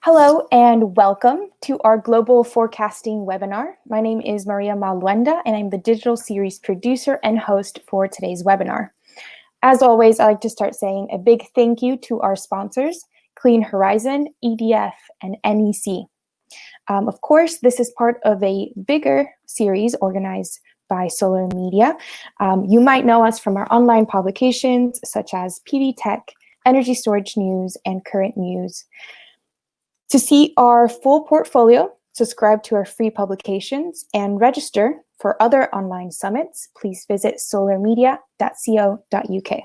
Hello and welcome to our Global Forecasting webinar. My name is Maria Malwenda and I'm the digital series producer and host for today's webinar. As always, I'd like to start saying a big thank you to our sponsors, Clean Horizon, EDF, and NEC. Of course, this is part of a bigger series organized by Solar Media. You might know us from our online publications such as PV Tech, Energy Storage News, and Current News. To see our full portfolio, subscribe to our free publications, and register for other online summits, please visit solarmedia.co.uk.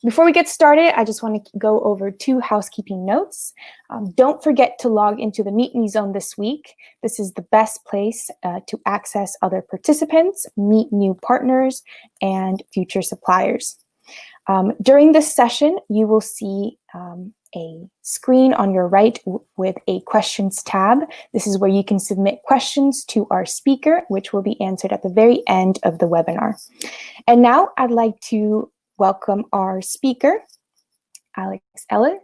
Before we get started, I just want to go over 2 housekeeping notes. Don't forget to log into the Meet Me Zone this week. This is the best place to access other participants, meet new partners, and future suppliers. During this session, you will see a screen on your right with a questions tab. This is where you can submit questions to our speaker, which will be answered at the very end of the webinar. And now I'd like to welcome our speaker, Alex Eller,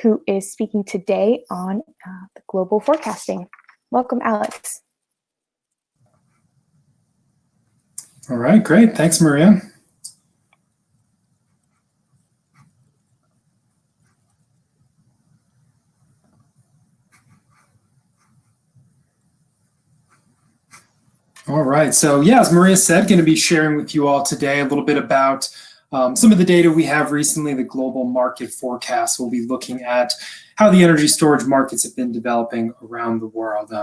who is speaking today on the global forecasting. Welcome, Alex. All right, great. Thanks, Maria. All right, so yeah, as Maria said, going to be sharing with you all today a little bit about some of the data we have recently, the global market forecast. We'll be looking at how the energy storage markets have been developing around the world.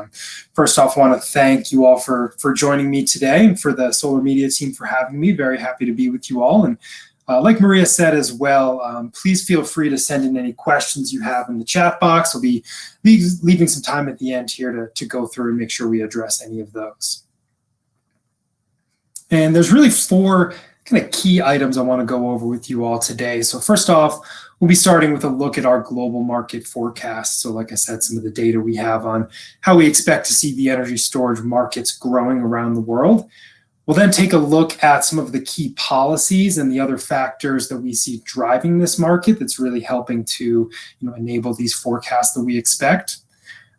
First off, I want to thank you all for joining me today and for the Solar Media team for having me. Very happy to be with you all. And like Maria said as well, please feel free to send in any questions you have in the chat box. We'll be leaving some time at the end here to go through and make sure we address any of those. And there's really 4 kind of key items I want to go over with you all today. So first off, we'll be starting with a look at our global market forecast. So like I said, some of the data we have on how we expect to see the energy storage markets growing around the world. We'll then take a look at some of the key policies and the other factors that we see driving this market that's really helping to enable these forecasts that we expect.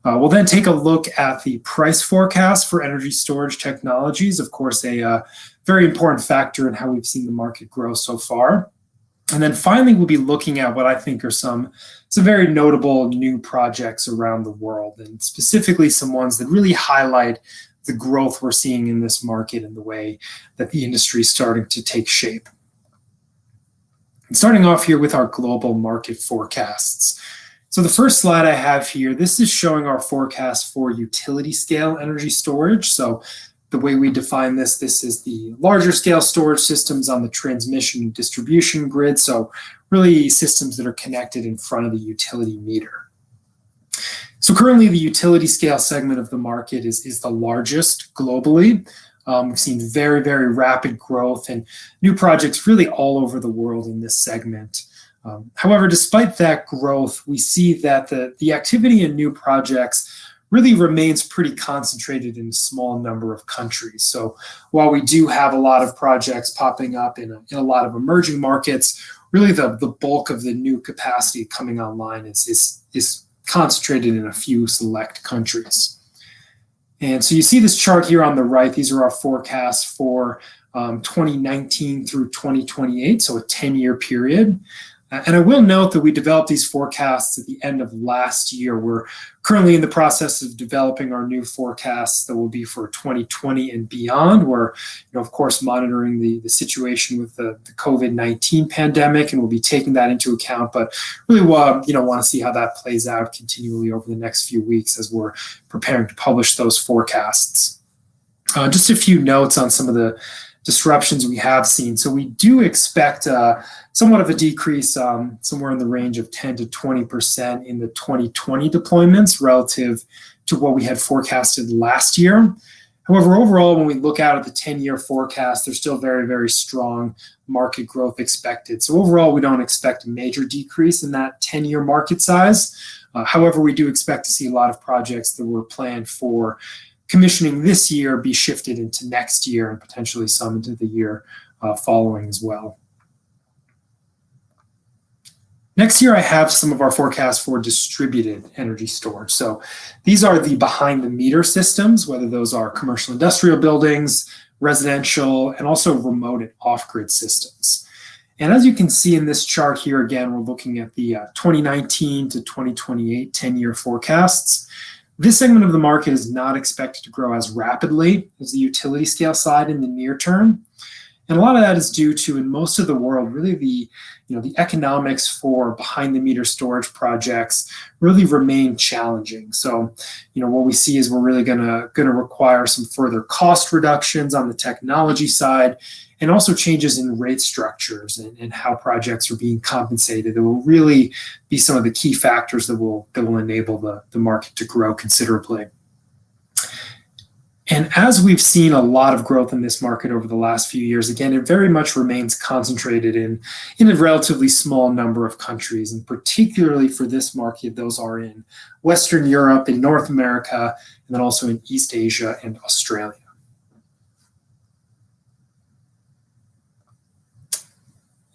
We'll then take a look at the price forecast for energy storage technologies, of course, a very important factor in how we've seen the market grow so far. And then finally, we'll be looking at what I think are some very notable new projects around the world, and specifically some ones that really highlight the growth we're seeing in this market and the way that the industry is starting to take shape. And starting off here with our global market forecasts. So the first slide I have here, this is showing our forecast for utility scale energy storage. So the way we define this is the larger scale storage systems on the transmission and distribution grid. So really systems that are connected in front of the utility meter. So currently the utility scale segment of the market is the largest globally. We've seen very, very rapid growth and new projects really all over the world in this segment. However, despite that growth, we see that the activity in new projects really remains pretty concentrated in a small number of countries. So while we do have a lot of projects popping up in a lot of emerging markets, really the bulk of the new capacity coming online is concentrated in a few select countries. And so you see this chart here on the right. These are our forecasts for 2019 through 2028, so a 10-year period. And I will note that we developed these forecasts at the end of last year. We're currently in the process of developing our new forecasts that will be for 2020 and beyond. We're, of course, monitoring the situation with the COVID-19 pandemic, and we'll be taking that into account. But really, want to see how that plays out continually over the next few weeks as we're preparing to publish those forecasts. Just a few notes on some of the disruptions we have seen. So we do expect somewhat of a decrease, somewhere in the range of 10 to 20% in the 2020 deployments relative to what we had forecasted last year. However, overall, when we look out at the 10-year forecast, there's still very, very strong market growth expected. So overall, we don't expect a major decrease in that 10-year market size. However, we do expect to see a lot of projects that were planned for commissioning this year be shifted into next year and potentially some into the year following as well. Next here, I have some of our forecasts for distributed energy storage. So these are the behind the meter systems, whether those are commercial industrial buildings, residential, and also remote and off-grid systems. And as you can see in this chart here, again, we're looking at the 2019 to 2028 10-year forecasts. This segment of the market is not expected to grow as rapidly as the utility scale side in the near term. And a lot of that is due to, in most of the world, really the economics for behind the meter storage projects really remain challenging. So, what we see is we're really gonna require some further cost reductions on the technology side, and also changes in rate structures and how projects are being compensated. That will really be some of the key factors that will enable the market to grow considerably. And as we've seen a lot of growth in this market over the last few years, again, it very much remains concentrated in a relatively small number of countries. And particularly for this market, those are in Western Europe, in North America, and then also in East Asia and Australia.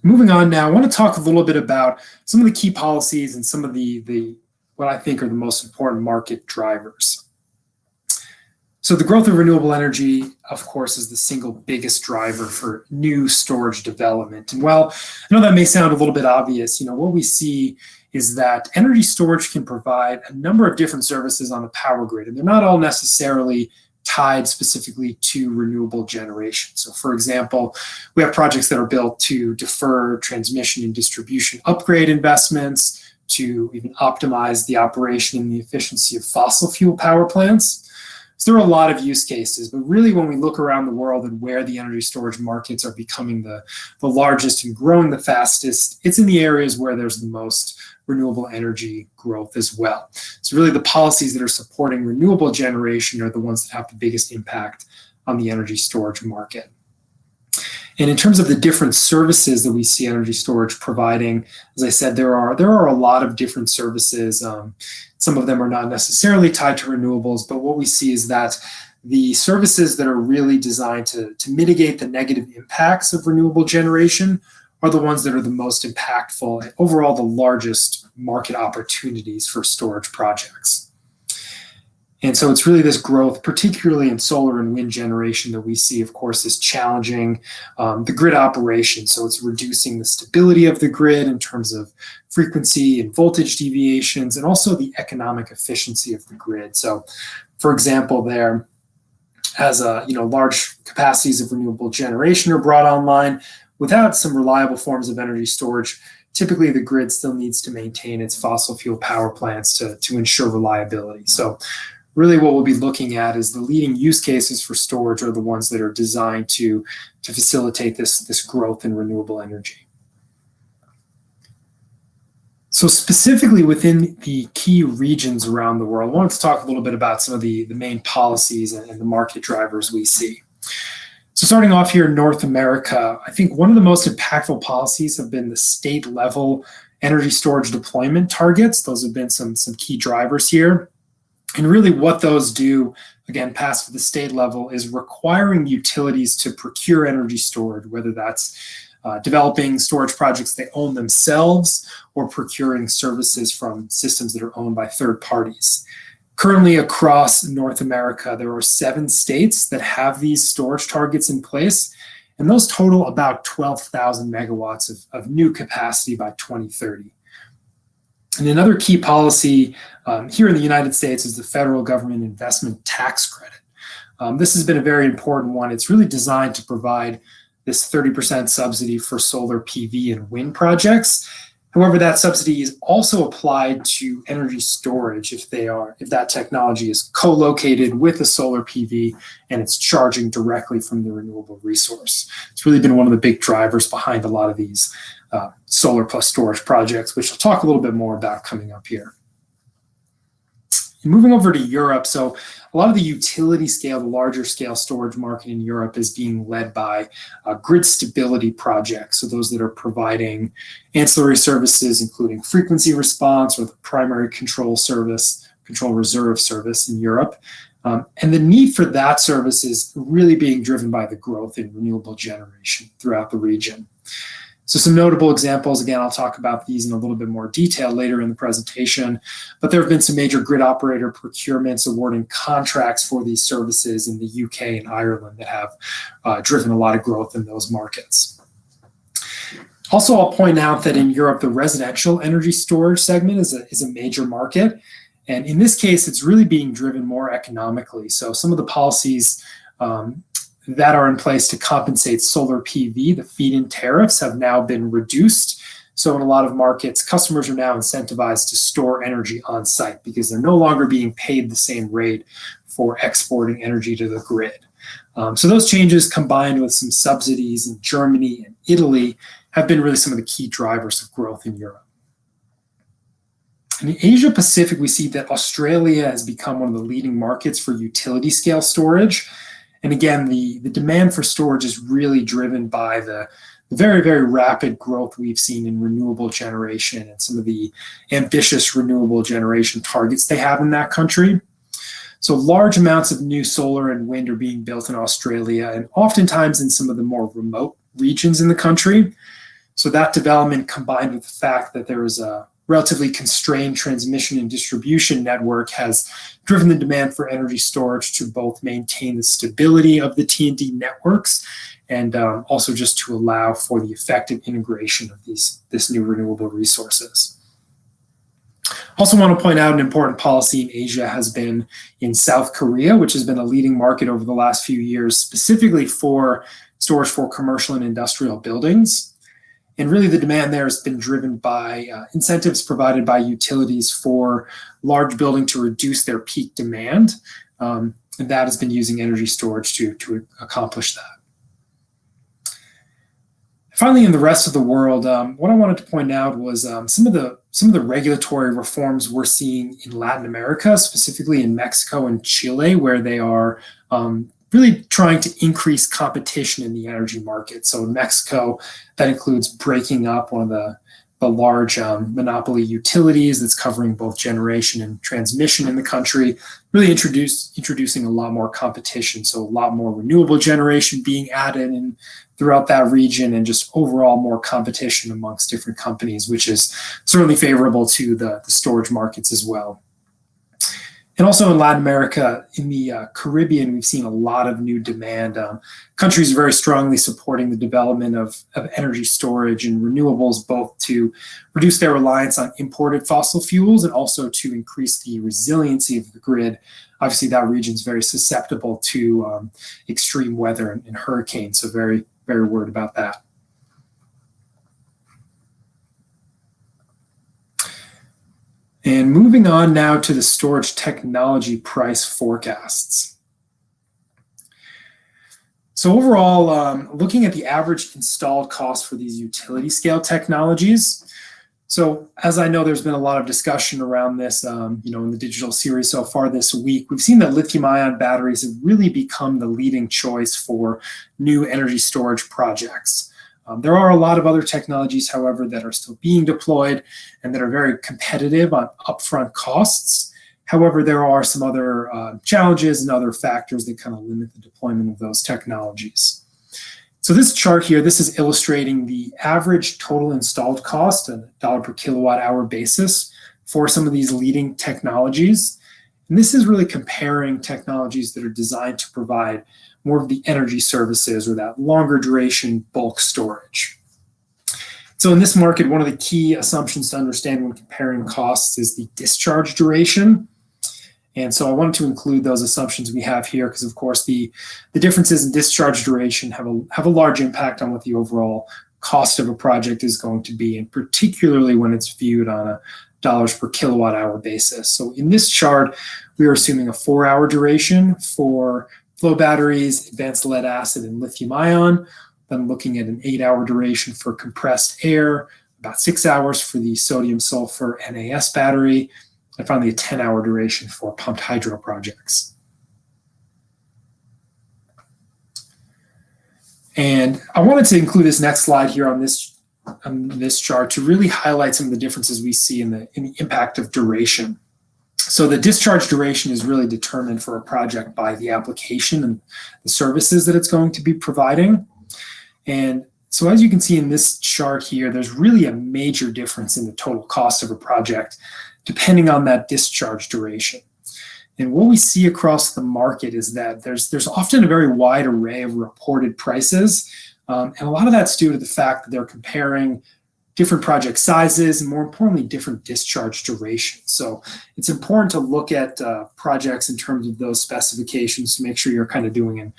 Moving on now, I want to talk a little bit about some of the key policies and some of the what I think are the most important market drivers. So the growth of renewable energy, of course, is the single biggest driver for new storage development. And while I know that may sound a little bit obvious, what we see is that energy storage can provide a number of different services on the power grid, and they're not all necessarily tied specifically to renewable generation. So for example, we have projects that are built to defer transmission and distribution upgrade investments, to even optimize the operation and the efficiency of fossil fuel power plants. So there are a lot of use cases, but really when we look around the world and where the energy storage markets are becoming the largest and growing the fastest, it's in the areas where there's the most renewable energy growth as well. So really the policies that are supporting renewable generation are the ones that have the biggest impact on the energy storage market. And in terms of the different services that we see energy storage providing, as I said, there are a lot of different services. Some of them are not necessarily tied to renewables, but what we see is that the services that are really designed to mitigate the negative impacts of renewable generation are the ones that are the most impactful and overall the largest market opportunities for storage projects. And so it's really this growth, particularly in solar and wind generation, that we see, of course, is challenging the grid operation. So it's reducing the stability of the grid in terms of frequency and voltage deviations, and also the economic efficiency of the grid. So, for example, there, as large capacities of renewable generation are brought online, without some reliable forms of energy storage, typically the grid still needs to maintain its fossil fuel power plants to ensure reliability. So really what we'll be looking at is the leading use cases for storage are the ones that are designed to facilitate this growth in renewable energy. So specifically within the key regions around the world, I wanted to talk a little bit about some of the main policies and the market drivers we see. So starting off here in North America, I think one of the most impactful policies have been the state level energy storage deployment targets. Those have been some key drivers here. And really what those do, again, passed at the state level, is requiring utilities to procure energy storage, whether that's developing storage projects they own themselves or procuring services from systems that are owned by third parties. Currently across North America, there are 7 states that have these storage targets in place, and those total about 12,000 megawatts of new capacity by 2030. And another key policy here in the United States is the federal government investment tax credit. This has been a very important one. It's really designed to provide this 30% subsidy for solar PV and wind projects. However, that subsidy is also applied to energy storage if that technology is co-located with a solar PV and it's charging directly from the renewable resource. It's really been one of the big drivers behind a lot of these solar plus storage projects, which I'll talk a little bit more about coming up here. Moving over to Europe, so a lot of the utility scale, the larger scale storage market in Europe is being led by grid stability projects. So those that are providing ancillary services, including frequency response or the primary control reserve service in Europe. And the need for that service is really being driven by the growth in renewable generation throughout the region. So some notable examples, again, I'll talk about these in a little bit more detail later in the presentation, but there have been some major grid operator procurements awarding contracts for these services in the UK and Ireland that have driven a lot of growth in those markets. Also, I'll point out that in Europe, the residential energy storage segment is a major market. And in this case, it's really being driven more economically. So some of the policies that are in place to compensate solar PV, the feed-in tariffs, have now been reduced. So in a lot of markets, customers are now incentivized to store energy on site because they're no longer being paid the same rate for exporting energy to the grid. So those changes, combined with some subsidies in Germany and Italy, have been really some of the key drivers of growth in Europe. In the Asia Pacific, we see that Australia has become one of the leading markets for utility scale storage. And again, the demand for storage is really driven by the very, very rapid growth we've seen in renewable generation and some of the ambitious renewable generation targets they have in that country. So large amounts of new solar and wind are being built in Australia, and oftentimes in some of the more remote regions in the country. So that development, combined with the fact that there is a relatively constrained transmission and distribution network, has driven the demand for energy storage to both maintain the stability of the T&D networks and also just to allow for the effective integration of this new renewable resources. Also want to point out an important policy in Asia has been in South Korea, which has been a leading market over the last few years, specifically for storage for commercial and industrial buildings. And really the demand there has been driven by incentives provided by utilities for large building to reduce their peak demand. And that has been using energy storage to accomplish that. Finally, in the rest of the world, what I wanted to point out was some of the regulatory reforms we're seeing in Latin America, specifically in Mexico and Chile, where they are really trying to increase competition in the energy market. So in Mexico, that includes breaking up one of the large monopoly utilities that's covering both generation and transmission in the country, really introducing a lot more competition. So a lot more renewable generation being added in throughout that region, and just overall more competition amongst different companies, which is certainly favorable to the storage markets as well. And also in Latin America, in the Caribbean, we've seen a lot of new demand. Countries are very strongly supporting the development of energy storage and renewables, both to reduce their reliance on imported fossil fuels and also to increase the resiliency of the grid. Obviously, that region is very susceptible to extreme weather and hurricanes, so very, very worried about that. And moving on now to the storage technology price forecasts. So overall, looking at the average installed cost for these utility scale technologies. So as I know, there's been a lot of discussion around this, in the digital series so far this week. We've seen that lithium-ion batteries have really become the leading choice for new energy storage projects. There are a lot of other technologies, however, that are still being deployed and that are very competitive on upfront costs. However, there are some other challenges and other factors that kind of limit the deployment of those technologies. So this chart here, this is illustrating the average total installed cost on a $1 per kilowatt hour basis for some of these leading technologies. And this is really comparing technologies that are designed to provide more of the energy services or that longer duration bulk storage. So in this market, one of the key assumptions to understand when comparing costs is the discharge duration. And so I wanted to include those assumptions we have here because, of course, the differences in discharge duration have a large impact on what the overall cost of a project is going to be, and particularly when it's viewed on a dollars per kilowatt hour basis. So in this chart, we are assuming a 4-hour duration for flow batteries, advanced lead acid, and lithium ion. Then looking at an 8-hour duration for compressed air, about 6 hours for the sodium sulfur NAS battery, and finally a 10-hour duration for pumped hydro projects. And I wanted to include this next slide here on this chart to really highlight some of the differences we see in the impact of duration. So the discharge duration is really determined for a project by the application and the services that it's going to be providing. And So as you can see in this chart here, there's really a major difference in the total cost of a project depending on that discharge duration. And what we see across the market is that there's often a very wide array of reported prices, and a lot of that's due to the fact that they're comparing different project sizes and, more importantly, different discharge durations. So it's important to look at projects in terms of those specifications to make sure you're kind of doing an,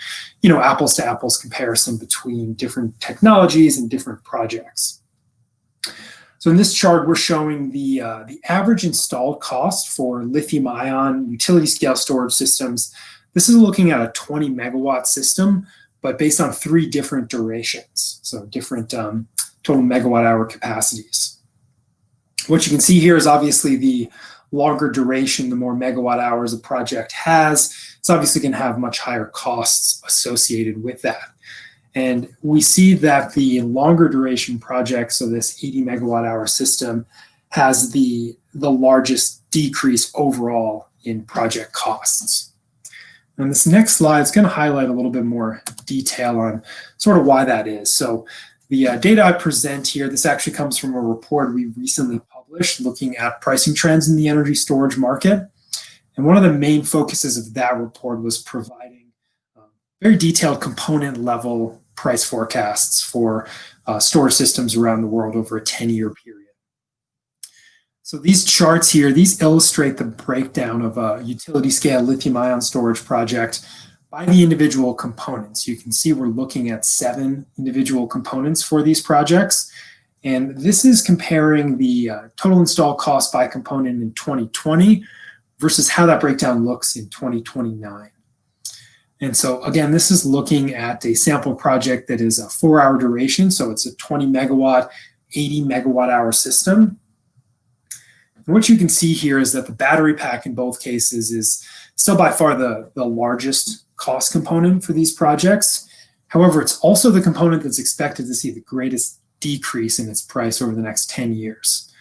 apples to apples comparison between different technologies and different projects. So in this chart, we're showing the average installed cost for lithium-ion utility scale storage systems. This is looking at a 20 megawatt system, but based on 3 different durations, so different total megawatt hour capacities. What you can see here is obviously the longer duration, the more megawatt hours a project has, it's obviously going to have much higher costs associated with that. And we see that the longer duration project, so this 80 megawatt hour system, has the largest decrease overall in project costs. And this next slide is going to highlight a little bit more detail on sort of why that is. So the data I present here, this actually comes from a report we recently published looking at pricing trends in the energy storage market. And one of the main focuses of that report was providing very detailed component level price forecasts for storage systems around the world over a 10-year period. So these charts here, these illustrate the breakdown of a utility scale lithium-ion storage project by the individual components. You can see we're looking at 7 individual components for these projects. And this is comparing the total installed cost by component in 2020 versus how that breakdown looks in 2029. And so again, this is looking at a sample project that is a 4-hour duration. So it's a 20 megawatt, 80 megawatt hour system. And what you can see here is that the battery pack in both cases is still by far the largest cost component for these projects. However, it's also the component that's expected to see the greatest decrease in its price over the next 10 years.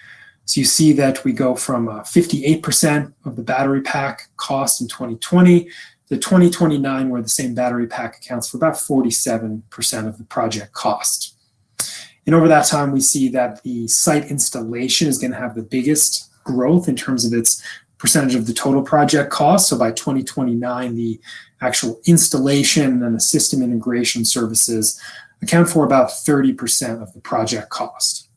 So you see that we go from 58% of the battery pack cost in 2020 to 2029, where the same battery pack accounts for about 47% of the project cost. And over that time, we see that the site installation is going to have the biggest growth in terms of its percentage of the total project cost. So by 2029, the actual installation and the system integration services account for about 30% of the project cost.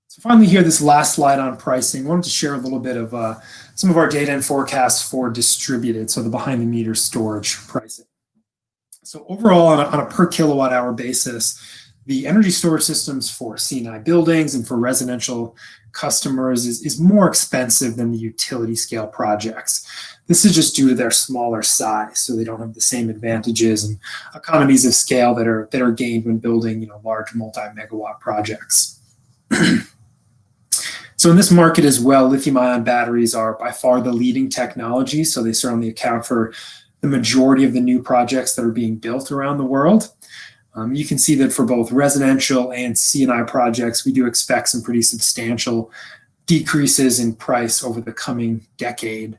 So finally here, this last slide on pricing, I wanted to share a little bit of some of our data and forecasts for distributed, so the behind the meter storage pricing. So overall, on a per kilowatt hour basis, the energy storage systems for C&I buildings and for residential customers is more expensive than the utility scale projects. This is just due to their smaller size, so they don't have the same advantages and economies of scale that are gained when building large multi-megawatt projects. So in this market as well, lithium-ion batteries are by far the leading technology, so they certainly account for the majority of the new projects that are being built around the world. You can see that for both residential and C&I projects, we do expect some pretty substantial decreases in price over the coming decade.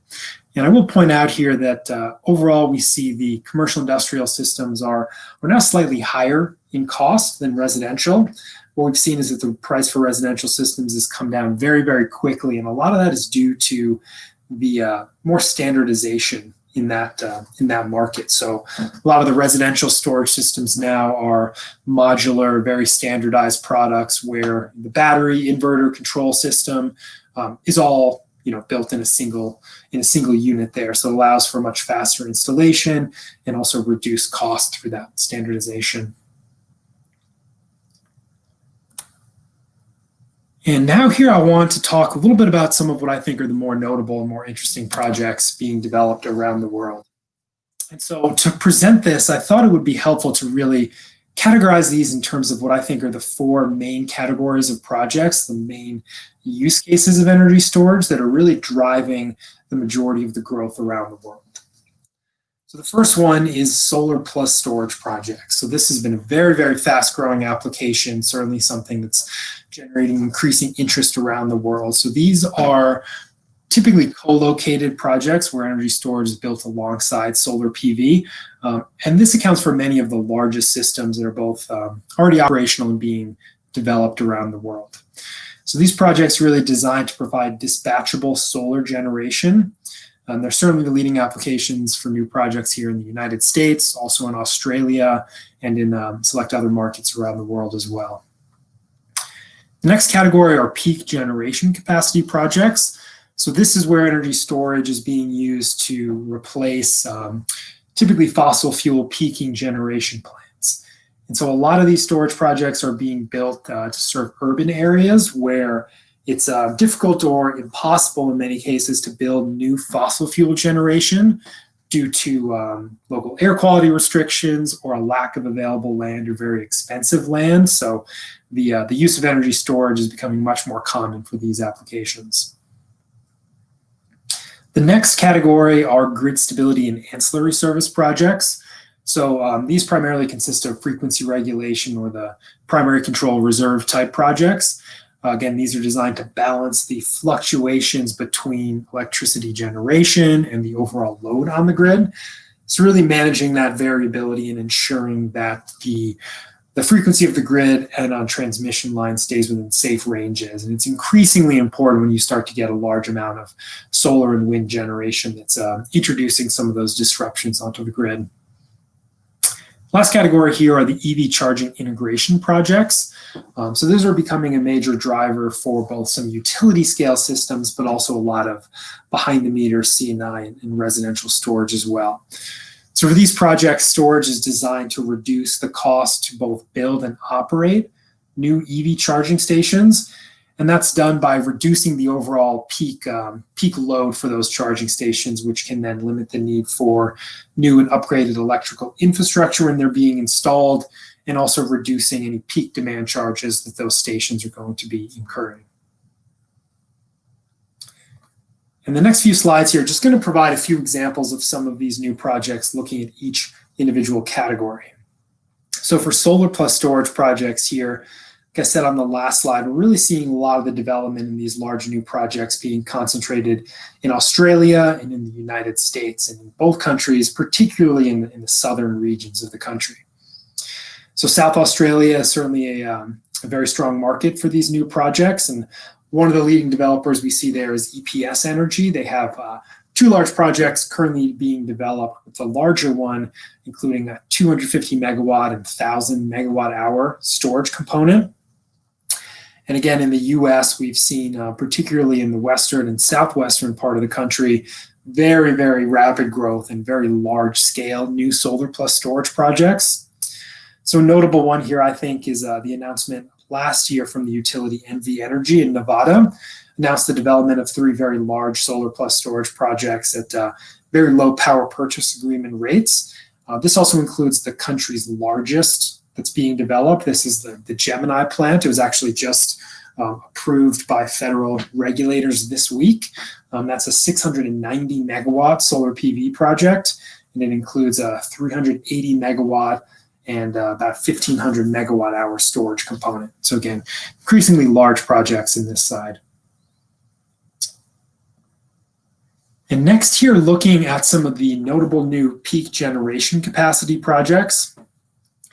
And I will point out here that overall, we see the commercial industrial systems are now slightly higher in cost than residential. What we've seen is that the price for residential systems has come down very, very quickly. And a lot of that is due to the more standardization in that market. So a lot of the residential storage systems now are modular, very standardized products where the battery inverter control system is all built in a single unit there. So it allows for much faster installation and also reduced cost through that standardization. And now here I want to talk a little bit about some of what I think are the more notable and more interesting projects being developed around the world. And so to present this, I thought it would be helpful to really categorize these in terms of what I think are the 4 main categories of projects, the main use cases of energy storage that are really driving the majority of the growth around the world. So the first one is solar plus storage projects. So this has been a very, very fast growing application, certainly something that's generating increasing interest around the world. So these are typically co-located projects where energy storage is built alongside solar PV. And this accounts for many of the largest systems that are both already operational and being developed around the world. So these projects are really designed to provide dispatchable solar generation. They're certainly the leading applications for new projects here in the United States, also in Australia, and in select other markets around the world as well. The next category are peak generation capacity projects. So this is where energy storage is being used to replace typically fossil fuel peaking generation plants. And so a lot of these storage projects are being built to serve urban areas where it's difficult or impossible in many cases to build new fossil fuel generation due to local air quality restrictions or a lack of available land or very expensive land. So the use of energy storage is becoming much more common for these applications. The next category are grid stability and ancillary service projects. So these primarily consist of frequency regulation or the primary control reserve type projects. Again, these are designed to balance the fluctuations between electricity generation and the overall load on the grid. It's really managing that variability and ensuring that the frequency of the grid and on transmission lines stays within safe ranges. And it's increasingly important when you start to get a large amount of solar and wind generation that's introducing some of those disruptions onto the grid. Last category here are the EV charging integration projects. So those are becoming a major driver for both some utility scale systems, but also a lot of behind the meter C&I and residential storage as well. So for these projects, storage is designed to reduce the cost to both build and operate new EV charging stations. And that's done by reducing the overall peak load for those charging stations, which can then limit the need for new and upgraded electrical infrastructure when they're being installed, and also reducing any peak demand charges that those stations are going to be incurring. And the next few slides here are just going to provide a few examples of some of these new projects looking at each individual category. So for solar plus storage projects here, like I said on the last slide, we're really seeing a lot of the development in these large new projects being concentrated in Australia and in the United States, and in both countries, particularly in the southern regions of the country. So South Australia is certainly a very strong market for these new projects, and one of the leading developers we see there is EPS Energy. They have two large projects currently being developed, with a larger one including a 250 megawatt and 1,000 megawatt hour storage component. And again, in the US, we've seen, particularly in the western and southwestern part of the country, very, very rapid growth and very large scale new solar plus storage projects. So a notable one here, I think, is the announcement last year from the utility NV Energy in Nevada, announced the development of 3 very large solar plus storage projects at very low power purchase agreement rates. This also includes the country's largest that's being developed. This is the Gemini plant. It was actually just approved by federal regulators this week. That's a 690 megawatt solar PV project, and it includes a 380 megawatt and about 1,500 megawatt hour storage component. So again, increasingly large projects in this side. And next here, looking at some of the notable new peak generation capacity projects.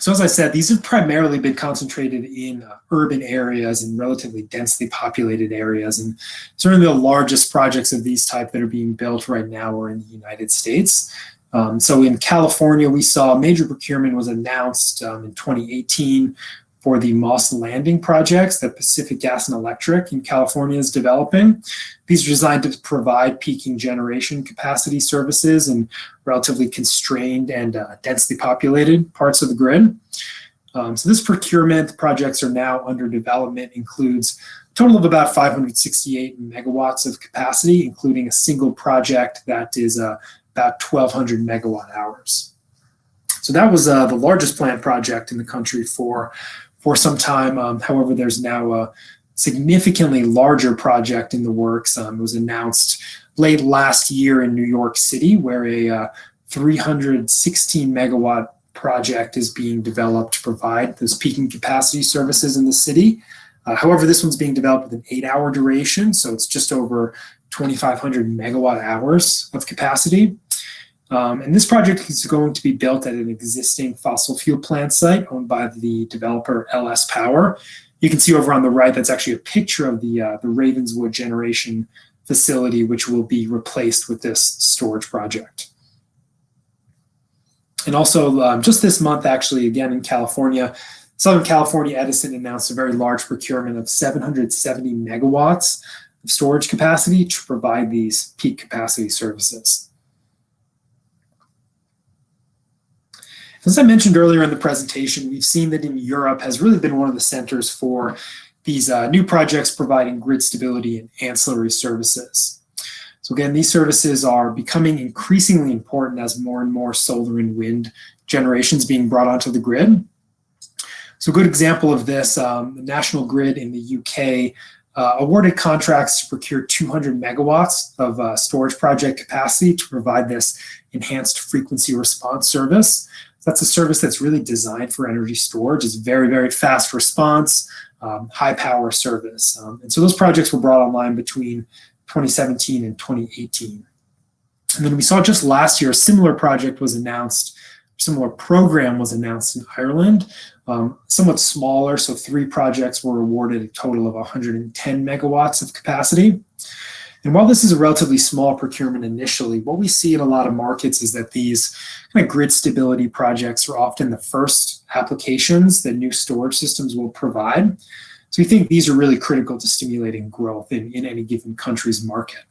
So as I said, these have primarily been concentrated in urban areas and relatively densely populated areas. And certainly the largest projects of these type that are being built right now are in the United States. So in California, we saw a major procurement was announced in 2018 for the Moss Landing projects that Pacific Gas and Electric in California is developing. These are designed to provide peaking generation capacity services in relatively constrained and densely populated parts of the grid. So this procurement, projects are now under development, includes a total of about 568 megawatts of capacity, including a single project that is about 1,200 megawatt hours. So that was the largest plant project in the country for some time. However, there's now a significantly larger project in the works. It was announced late last year in New York City, where a 316 megawatt project is being developed to provide those peaking capacity services in the city. However, this one's being developed with an 8-hour duration, so it's just over 2,500 megawatt hours of capacity. And this project is going to be built at an existing fossil fuel plant site owned by the developer LS Power. You can see over on the right, that's actually a picture of the Ravenswood generation facility, which will be replaced with this storage project. And also, just this month, actually, again in California, Southern California Edison announced a very large procurement of 770 megawatts of storage capacity to provide these peak capacity services. As I mentioned earlier in the presentation, we've seen that in Europe has really been one of the centers for these new projects providing grid stability and ancillary services. So again, these services are becoming increasingly important as more and more solar and wind generations being brought onto the grid. So a good example of this, the National Grid in the UK awarded contracts to procure 200 megawatts of storage project capacity to provide this enhanced frequency response service. That's a service that's really designed for energy storage. It's very, very fast response, high power service. And so those projects were brought online between 2017 and 2018. And then we saw just last year, a similar project was announced, similar program was announced in Ireland, somewhat smaller. So 3 projects were awarded a total of 110 megawatts of capacity. And while this is a relatively small procurement initially, what we see in a lot of markets is that these kind of grid stability projects are often the first applications that new storage systems will provide. So we think these are really critical to stimulating growth in any given country's market.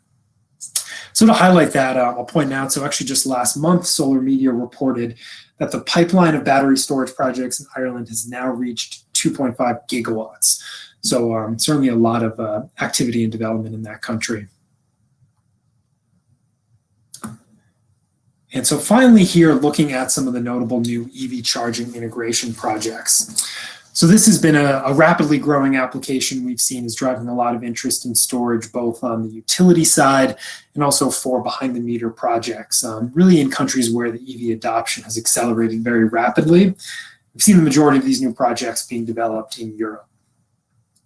So to highlight that, I'll point out, so actually just last month, Solar Media reported that the pipeline of battery storage projects in Ireland has now reached 2.5 gigawatts. So certainly a lot of activity and development in that country. And so finally here, looking at some of the notable new EV charging integration projects. So this has been a rapidly growing application we've seen is driving a lot of interest in storage, both on the utility side and also for behind the meter projects, really in countries where the EV adoption has accelerated very rapidly. We've seen the majority of these new projects being developed in Europe.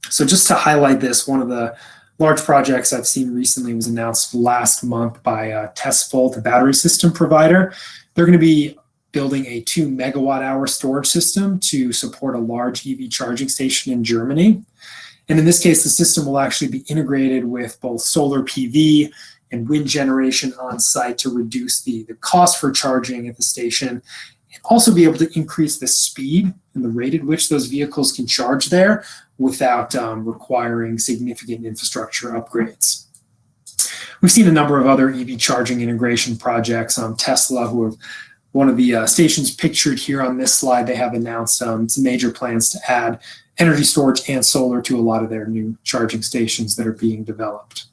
So just to highlight this, one of the large projects I've seen recently was announced last month by Tesla, the battery system provider. They're going to be building a 2 megawatt hour storage system to support a large EV charging station in Germany. And in this case, the system will actually be integrated with both solar PV and wind generation on site to reduce the cost for charging at the station, and also be able to increase the speed and the rate at which those vehicles can charge there without requiring significant infrastructure upgrades. We've seen a number of other EV charging integration projects. Tesla, who have one of the stations pictured here on this slide, they have announced some major plans to add energy storage and solar to a lot of their new charging stations that are being developed.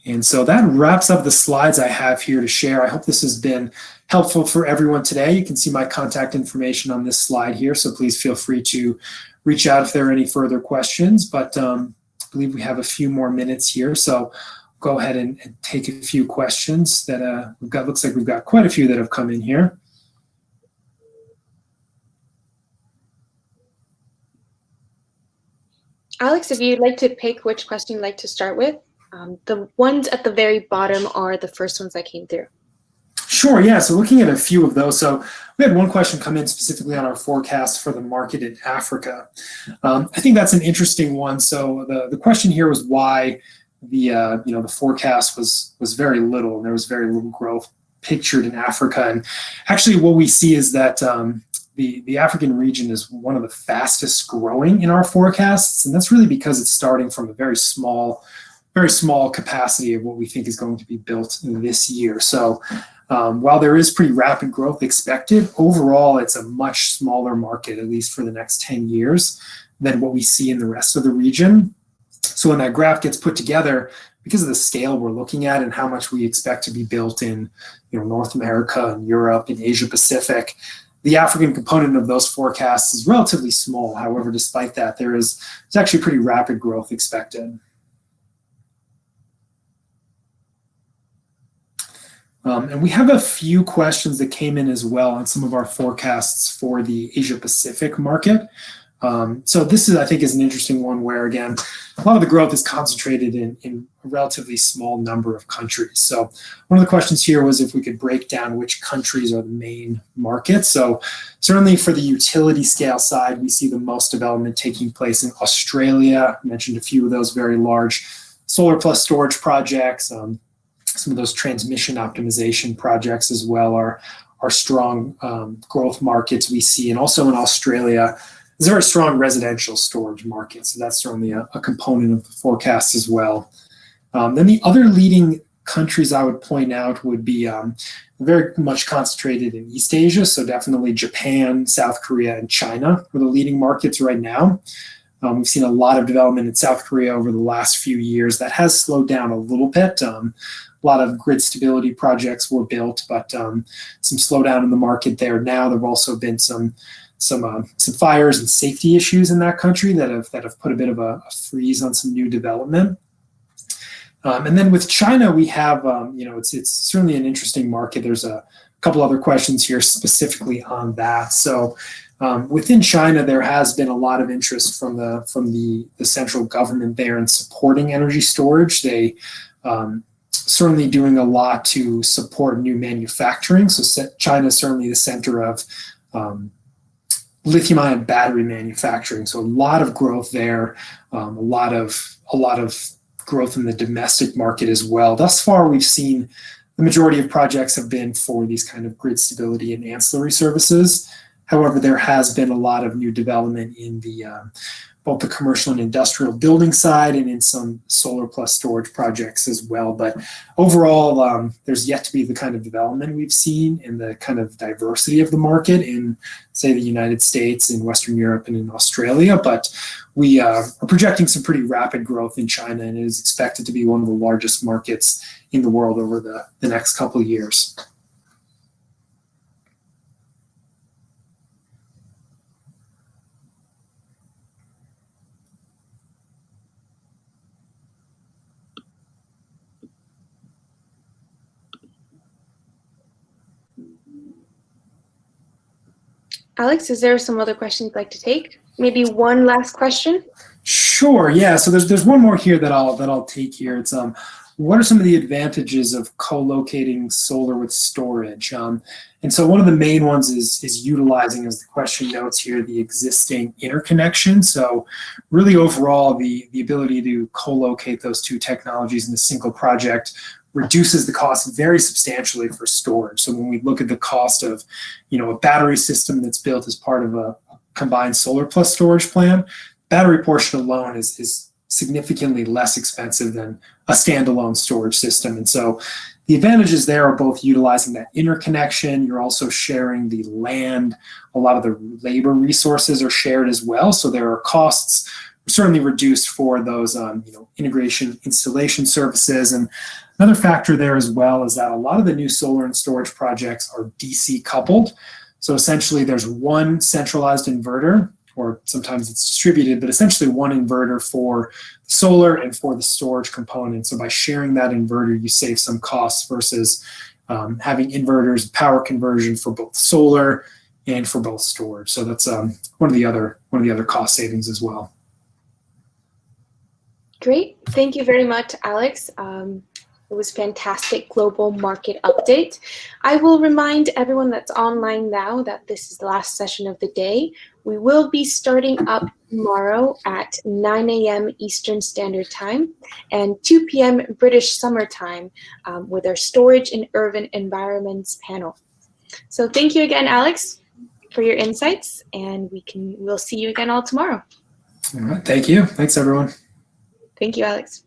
And so that wraps up the slides I have here to share. I hope this has been helpful for everyone today. You can see my contact information on this slide here, so please feel free to reach out if there are any further questions. But I believe we have a few more minutes here, so go ahead and take a few questions that we've got. Looks like we've got quite a few that have come in here. Alex, if you'd like to pick which question you'd like to start with, the ones at the very bottom are the first ones that came through. Sure, yeah, so looking at a few of those. So we had one question come in specifically on our forecast for the market in Africa. I think that's an interesting one. So the question here was why the forecast was very little, and there was very little growth pictured in Africa. And actually what we see is that the African region is one of the fastest growing in our forecasts, and that's really because it's starting from a very small capacity of what we think is going to be built this year. So while there is pretty rapid growth expected, overall it's a much smaller market, at least for the next 10 years, than what we see in the rest of the region. So when that graph gets put together, because of the scale we're looking at and how much we expect to be built in North America and Europe and Asia Pacific, the African component of those forecasts is relatively small. However, despite that, there's actually pretty rapid growth expected. And we have a few questions that came in as well on some of our forecasts for the Asia Pacific market. So this is, I think, is an interesting one where, again, a lot of the growth is concentrated in a relatively small number of countries. So one of the questions here was if we could break down which countries are the main markets. So certainly for the utility scale side, we see the most development taking place in Australia. I mentioned a few of those very large solar plus storage projects. Some of those transmission optimization projects as well are strong growth markets we see. And also in Australia, there's a very strong residential storage market. So that's certainly a component of the forecast as well. Then the other leading countries I would point out would be very much concentrated in East Asia. So definitely Japan, South Korea, and China are the leading markets right now. We've seen a lot of development in South Korea over the last few years. That has slowed down a little bit. A lot of grid stability projects were built, but some slowdown in the market there. Now there have also been some fires and safety issues in that country that have put a bit of a freeze on some new development. And then with China, we have it's certainly an interesting market. There's a couple other questions here specifically on that. So within China, there has been a lot of interest from the central government there in supporting energy storage. They certainly doing a lot to support new manufacturing. So China is certainly the center of lithium-ion battery manufacturing. So a lot of growth there, a lot of growth in the domestic market as well. Thus far, we've seen the majority of projects have been for these kind of grid stability and ancillary services. However, there has been a lot of new development in both the commercial and industrial building side and in some solar plus storage projects as well. But overall, there's yet to be the kind of development we've seen in the kind of diversity of the market in, say, the United States, in Western Europe, and in Australia. But we are projecting some pretty rapid growth in China, and it is expected to be one of the largest markets in the world over the next couple of years. Alex, is there some other questions you'd like to take? Maybe one last question? Sure, yeah. So there's one more here that I'll take here. It's what are some of the advantages of co-locating solar with storage? And so one of the main ones is utilizing, as the question notes here, the existing interconnection. So really overall, the ability to co-locate those two technologies in a single project reduces the cost very substantially for storage. So when we look at the cost of, a battery system that's built as part of a combined solar plus storage plan, battery portion alone is significantly less expensive than a standalone storage system. And so the advantages there are both utilizing that interconnection. You're also sharing the land. A lot of the labor resources are shared as well. So there are costs certainly reduced for those integration installation services. And another factor there as well is that a lot of the new solar and storage projects are DC coupled. So essentially there's one centralized inverter, or sometimes it's distributed, but essentially one inverter for solar and for the storage component. So by sharing that inverter, you save some costs versus having inverters, power conversion for both solar and for both storage. So that's one of the other cost savings as well. Great. Thank you very much, Alex. It was fantastic global market update. I will remind everyone that's online now that this is the last session of the day. We will be starting up tomorrow at 9 a.m. Eastern Standard Time and 2 p.m. British Summer Time with our Storage in Urban Environments panel. So thank you again, Alex, for your insights, and we'll see you again all tomorrow. All right. Thank you. Thanks, everyone. Thank you, Alex.